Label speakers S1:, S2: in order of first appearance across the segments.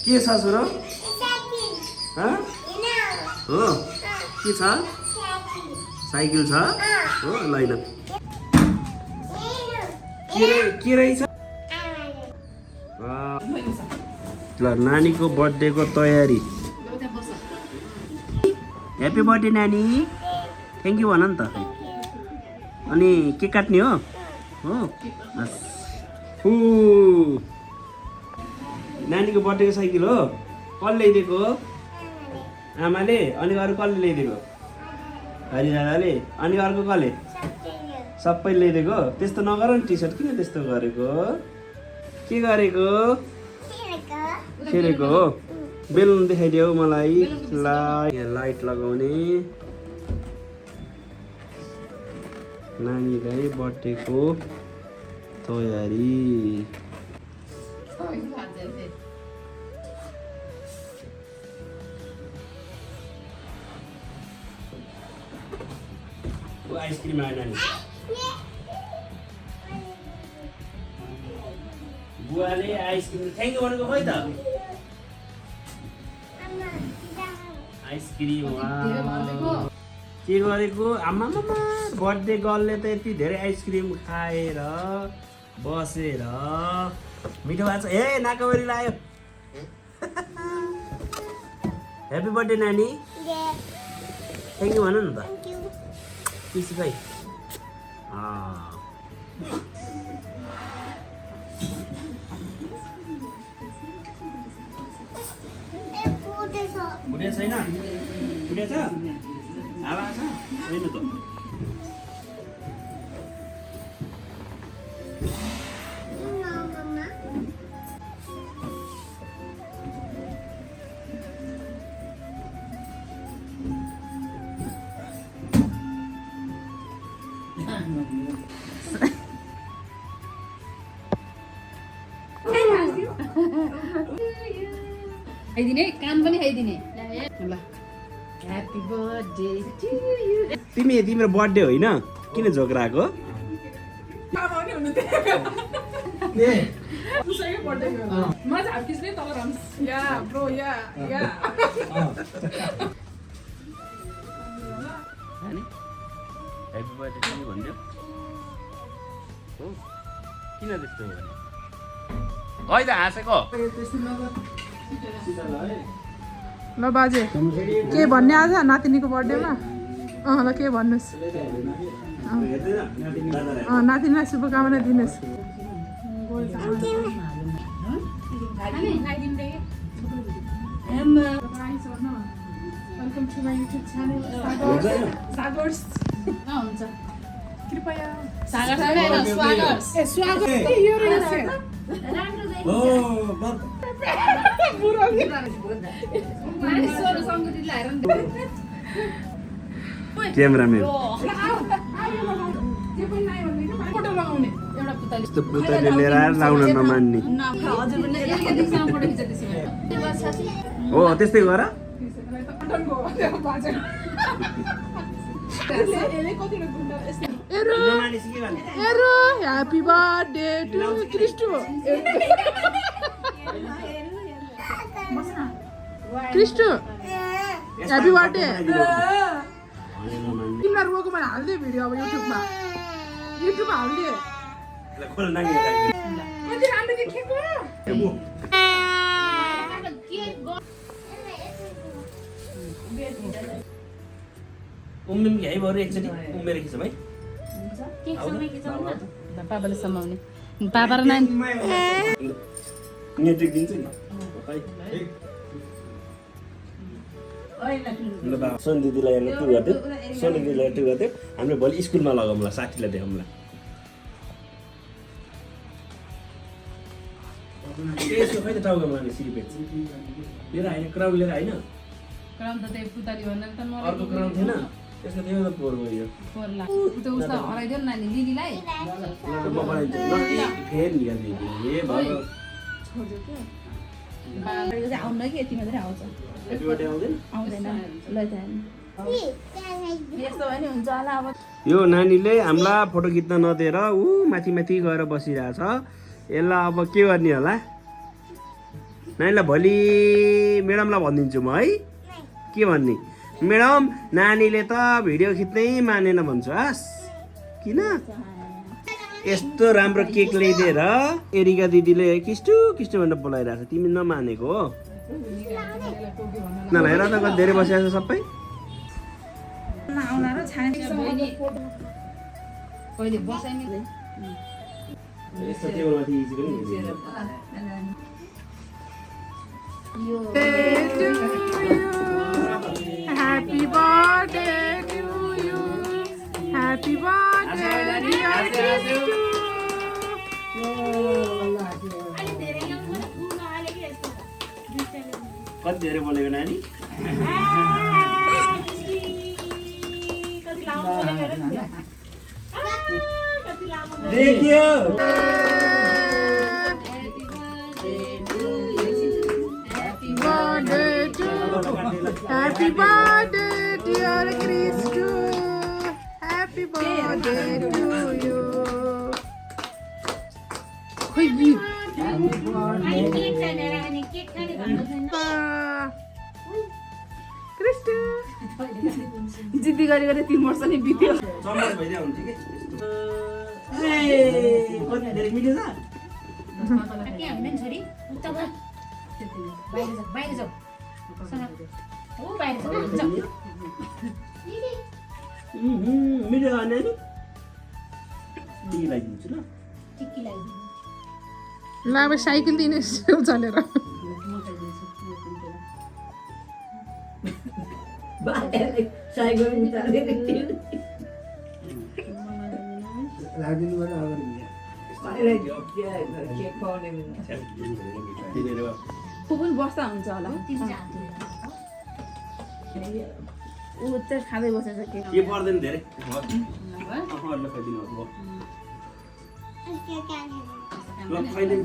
S1: के छ सुरु हो के छ साइकल छ हो ल के रहेछ ल नानीको बर्थडेको तयारी ह्याप्पी बर्थडे नानी थ्याङ्क यू भन नि त अनि के काट्ने हो नानीको बर्थडेको साइकल हो कसले ल्याइदिएको आमाले अनि अरू कसले ल्याइदिएको हरि दादाले अनि अर्को कसले सबै ल्याइदिएको त्यस्तो नगर नि टी सर्ट किन त्यस्तो गरेको के गरेको खेलेको हो बेलुन देखाइदियो मलाई लाइट लगाउने नानीलाई बर्थडेको तयारी आइसक्रिम आयो नानी बुवाले आइसक्रिम थ्याङ्क यू भनेको खोइ त आइसक्रिम के गरेको आमा बर्थडे गर्लले त यति धेरै आइसक्रिम खाएर बसेर मिठो भएको छ ए नाकाबरी लायो ह्याप्पी बर्थडे नानी थ्याङ्क यू भन न त किसी भाइ बुढे छैन बुढे छ हावा छ छैन त
S2: खाइदिने कान पनि खाइदिने ल ह्याप्पी बर्थडे टु यु
S1: तिम्रो बर्थडे होइन किन झोक्राको ह्याप्पी बर्थडे तिमी भन्यो हो किन त्यस्तो हो खै त हाँसेको
S3: ल बाजे के भन्ने आज नातिनीको बर्थडेमा ल के भन्नुहोस् नातिनीलाई शुभकामना दिनुहोस् welcome to my YouTube channel Sagar's
S2: हुन्छ
S3: कृपया
S2: स्वागत
S3: यो रहेछ
S1: क्यामेराम्यान
S3: फोटो लगाउने
S2: एउटा पुतली
S1: यस्तो पुतली लिएर आएर लाउन नमान्ने हो त्यस्तै गर
S3: happy birthday to Christo Christo happy birthday तिमीलाई रोको मैले हालिदिएँ भिडियो अब युट्युबमा हालिदिएँ कति राम्रो देखेको
S1: उम्मेम कि है बरु एकचोटि उम्मेर खिच भाइ
S2: पापाले समाउने पापा र नानी
S1: नेटिक दिन्छु नि ल बा सोन दिदीलाई हेर्न टु गरिदियो सोन दिदीलाई टु गरिदियो हाम्रो भोलि स्कुलमा लगाउँला साथीलाई देखाउँला यसो खै त टाउकोमा सिरिपेट लिएर होइन क्राउन लिएर होइन
S2: क्राउन त त्यही पुतली भनेर त मलाई
S1: अर्को क्राउन थिएन त्यसको थियो त पोर गयो
S2: पर्ला उता उस्ता हराइदियो नि नानी लिलीलाई
S1: म बनाइदिन्छु ल फेर निकाल्दिन्छु ए भयो
S2: आउन कि यति मात्रै आउँछ
S1: ह्याप्पी बर्थडे आउँदैन
S2: आउँदैन ल यस्तो भने हुन्छ होला अब
S1: यो नानीले हामीलाई फोटो खिच्न नदिएर ऊ माथि माथि गएर बसिरहेछ यसलाई अब के गर्ने होला नानीलाई भोलि म्याडमलाई भनिदिन्छु म है के भन्ने म्याडम नानीले त भिडियो खिच्नै मानेन भन्छु हस् किन यस्तो राम्रो केक ल्याइदिएर एरिका दिदीले किस्टु किस्टु भनेर बोलाइरहेको छ तिमी नमानेको हो न हेर त कति धेरै बसिरहेको छ सबै
S2: पहिले बसाइमी
S1: यस्तो टेबलमाथि इजी पनि
S3: Happy birthday to you. Happy birthday dear Kristu.
S1: कति धेरै बोलेको नानी देखियो
S3: Happy birthday dear Kristu. Happy birthday to you. Khoi gi. Kristu.
S2: जिद्दी गरी गरी 3 वर्ष नि बित्यो
S1: चम्मच भइदिया हुन्छ कि ए कति धेरै मिठो छ
S4: के हुँदैन छोरी उता गयो बाहिर जाऊ ओ बाहिर जाऊ
S1: मिठो हो नानी दिदीलाई दिन्छु ल
S4: टिक्की लगाइदिनु
S3: ल अब साइकल दिने चलेर
S2: ऊ पनि बस्दा हुन्छ होला ऊ चाहिँ खाँदै बसेछ के
S1: के पर्दैन धेरै ल खाइदिनु ल खाइदिनु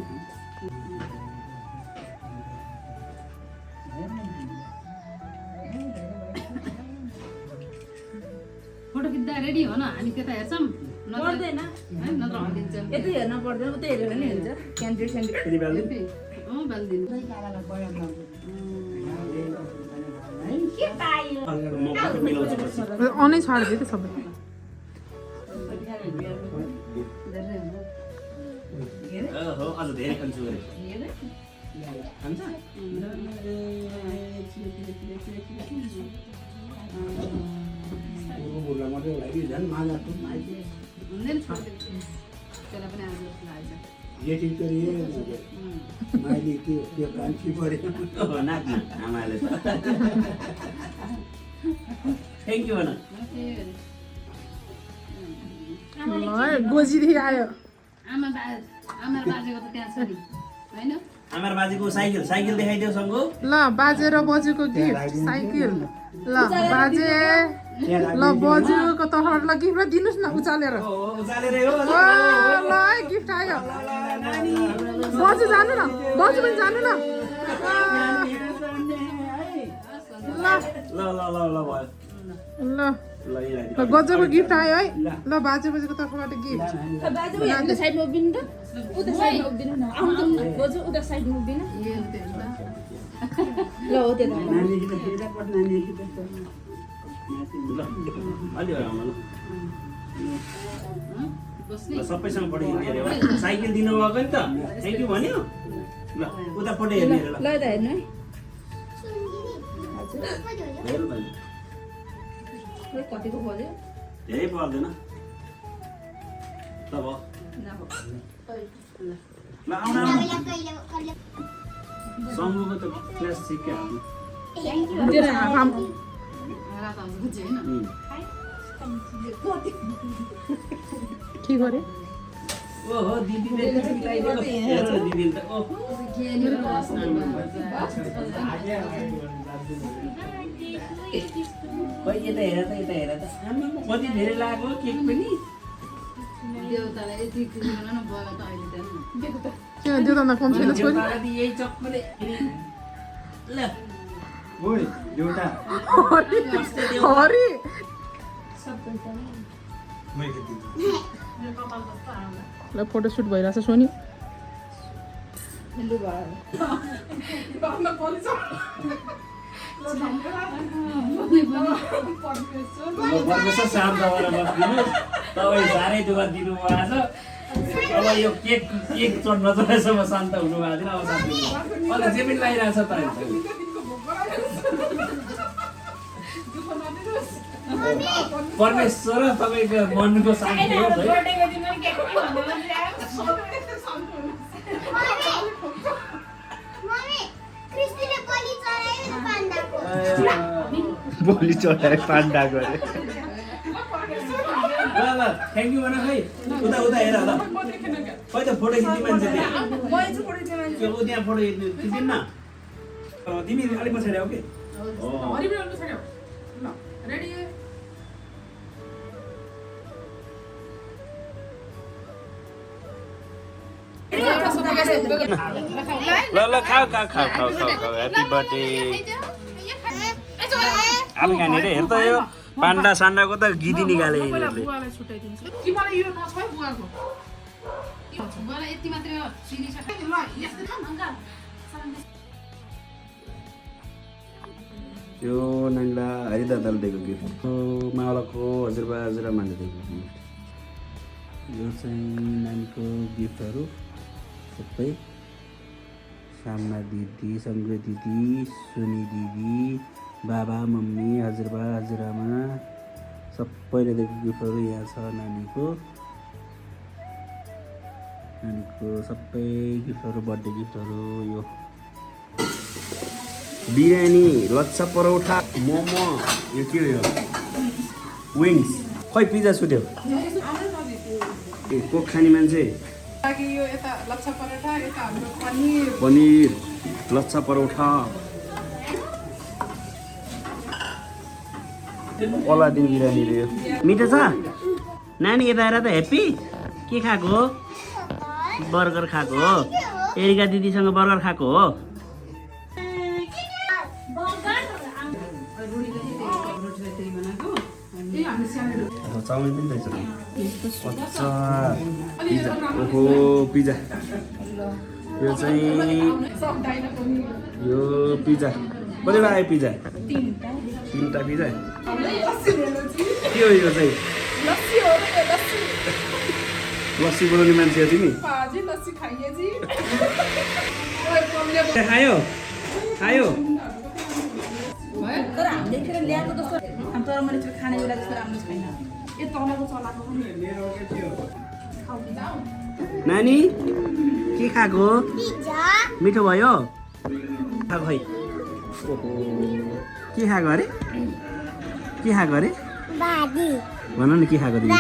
S2: फोटो खिच्दा रेडी हो न हामी त्यता हेर्छौँ पर्दैन नत्र हल्लिन्छ यतै हेर्न पर्दैन उतै हेरेर नि हुन्छ क्यान्डिडेट
S1: फेरि बेल्दै
S2: बेलिदिनु
S4: के पायो
S1: म पनि मिलाउँछु पछि
S3: अनै छाडिदियो त सबै
S1: हो अझ धेरै खान्छु गरे खान्छ
S2: हुँदैन त्यसलाई पनि आज
S1: नाच्नु आमाले त थ्याङ्क यू भन
S3: ल गोजीदेखि आयो
S2: आमा र बाजेको त त्यहाँ छ नि होइन
S1: आमा र बाजेको साइकल देखाइदियो सङ्गो
S3: ल बाजे र बजुको गिफ्ट साइकल ल बाजे ल बजुको तर्फबाट ल गिफ्ट दिनुहोस् न उचालेर
S1: उचालेरै हो
S3: ल ल है गिफ्ट आयो बजु जानु न बजु पनि जानु न
S1: ल ल ल ल भयो
S3: ल
S1: ल यही
S3: ल गजबको गिफ्ट आयो है ल बाजे बजेको तर्फबाट गिफ्ट
S2: उता साइडमा उभिनु त उता साइडमा उभिनु न आउनु त बजु उता साइडमा उभिनु ल हो त्यो
S1: ल अलि आउनु ल सबैसँग पठाइदिनु अरे हो साइकल दिनुभएको नि त थ्याङ्क यू भन्यो ल उता फोटो हेर्ने अरे ल
S2: ल यता हेर्नु है
S1: हेर्नु भाइ
S2: कतिको बज्यो
S1: धेरै पर्दैन ल भयो ल आउनु सङ्गोको त क्लास सिक्कै हाल्नु
S2: रात आउँछ चाहिँ होइन
S3: के गरे
S1: ओहो दिदीले सिकाइदिएको हेर न दिदीले त ओहो खोइ यता हेर त आमा कति धेरै लाग्यो केक पनि
S2: देउतालाई यति खुसी बनाउनु भयो त अहिले त
S3: किन देउता कम छैन छोरी
S1: देउतालाई यही चक्कले ल ओइ देउता
S3: हरि ल फोटो सुट भइरहेछ सोनी
S2: लु भयो
S1: परमेश्वर शान्त भएर बस्दिनुहोस् तपाईँ साह्रै दुःख दिनुभएको छ अब यो केक चढ्न जबसम्म शान्त हुनुभएको थिएन अब शान्ति अन्त जे पनि लागिरहेको छ तर परमेश्वर तपाईँको मनको शान्ति हो है
S5: बोली चढायो पाण्डाको अरे
S1: ल ल थ्याङ्क यू भन खै उता उता हेर ल खै त फोटो खिच्ने मान्छे त्यहाँ त्यो त्यहाँ फोटो खिचिन्न तिमी अलिक पछाडि आऊ के ल ल खाऊ ह्याप्पी बर्थडे अब कहाँनिर हेर त यो पाण्डा सान्डाको त गिदी निकाले यिनीहरूले
S3: बुवालाई छुट्याइदिन्छु कि मलाई यो नछ है बुवाको
S2: बुवालाई यति मात्रै हो चिनी छ
S3: ल यस्तै छ अङ्कल
S1: यो नाङ्ला हरिदादाले दिएको गिफ्ट मावलाको हजुरबा हजुरआमाले दिएको गिफ्ट यो चाहिँ नानीको गिफ्टहरू सबै सामना दिदी सङ्गे दिदी सुनी दिदी बाबा मम्मी हजुरबा हजुरआमा सबैले दिएको गिफ्टहरू यहाँ छ नानीको सबै गिफ्टहरू बर्थडे गिफ्टहरू यो बिरयानी लच्छा परोठा मोमो यो के हो यो विङ्स खै पिज्जा सुट्यो ए कोक खाने मान्छे
S3: लागि यो यता लच्छा पराठा यता हाम्रो पनिर
S1: पनिर लच्छा परोठा अलादिन बिरयानी रे मिठो छ नानी यता आएर त ह्याप्पी के खाएको हो बर्गर खाएको हो एरिका दिदीसँग बर्गर खाएको हो चाउमिन पनि रहेछ अच्छा पिज्जा ओहो पिज्जा यो चाहिँ यो पिज्जा कतिवटा आयो पिज्जा तिनवटा पिज्जा के हो यो चाहिँ लस्सी बनाउने मान्छे हो तिमी खायो खायो
S2: तर हामीले फेरि ल्याएको जस्तो तर मैले चाहिँ खाने बेला जस्तो राम्रो छैन यो तलको चलाएको
S1: नानी के खाएको मिठो भयो खाएको खै ओहो के खाएको अरे भन न के खाएको तिमी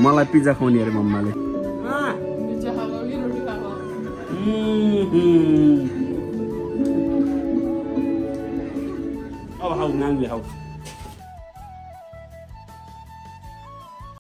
S1: मलाई पिज्जा खुवाउने अरे मम्माले अब खाऊ नानीले खाऊ